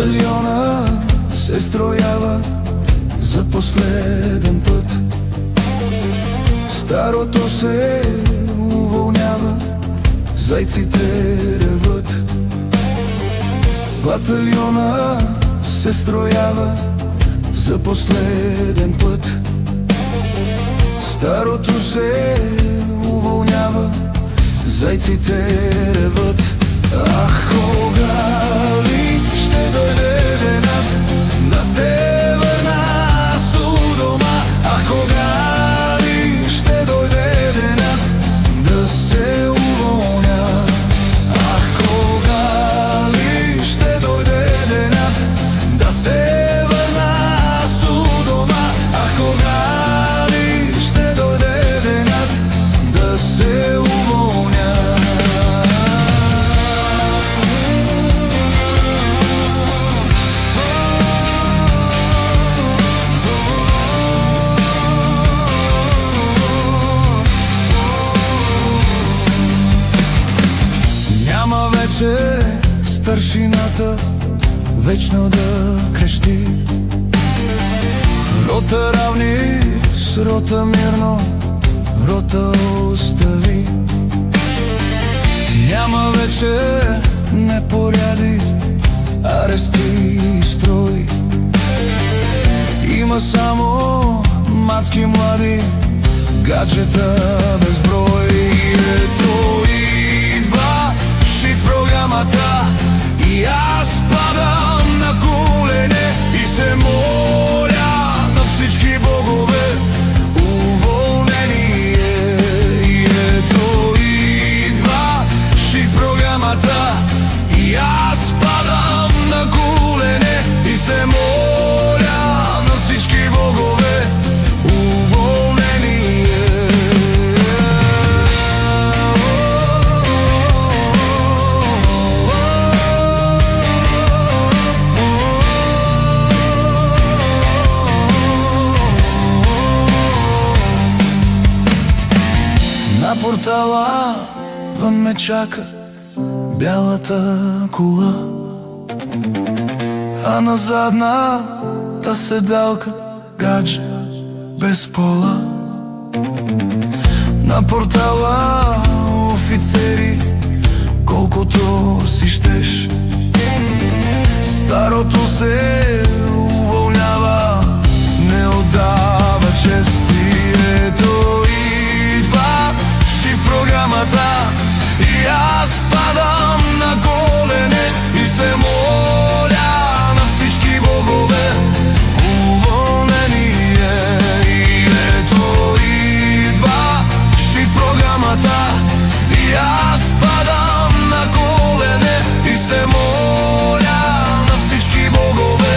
Батальона се строява за последен път. Старото се уволнява, зайците реват. Батальона се строява за последен път. Старото се уволнява, зайците реват. Ах, кога ли ще дойде денят да се върна аз у дома? Ах, кога ли ще дойде денят да се уволня? Ах, кога ли ще дойде денят да се върна аз у дома? Ах, кога ли ще дойде денят да се уволня? Няма вече старшината вечно да крещи. Рота равни с рота мирно, рота остави. Няма вече непоряди, арести и строй. Има само мацки млади, гаджета безброй. Ето идва шит програмата и аз падам на колене и се моля на всички богове уволнение. И ето идва шит програмата и аз падам на колене и се моля на всички богове уволнение. На портала вън ме чака бялата кола, а на задната седалка гадже без пола. На портала офицери, колкото си щеш. Старото се уволнява, не отдава чест. И ето идва шиф програмата и аз падам на колене и се моля на всички богове уволнение. И ето идва шиф програмата и аз падам на колене и се моля на всички богове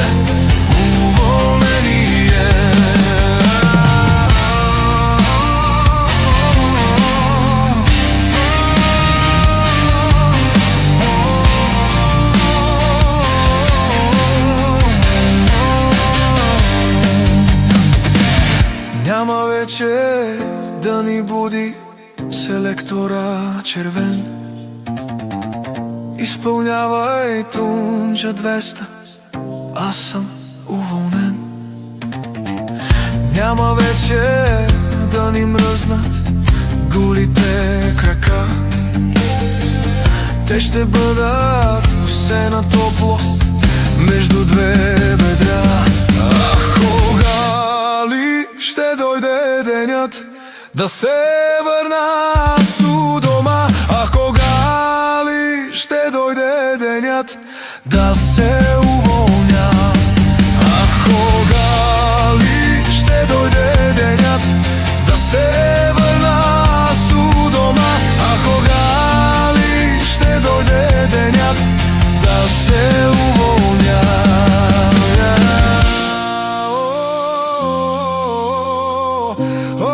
уволнение. Няма вече да ни буди селектора червен. Изпълнявай Тунджа 200, аз съм уволнен. Няма вече да ни мръзнат голите крака. Те ще бъдат все на топло между две бедра. Ах, кога ли ще дойде денят да се върна аз у дома? Ах, кога ли ще дойде денят да се уволня? Ах, кога ли ще дойде денят да се върна аз у дома? Ах, кога ли ще дойде денят да се уволня? Oh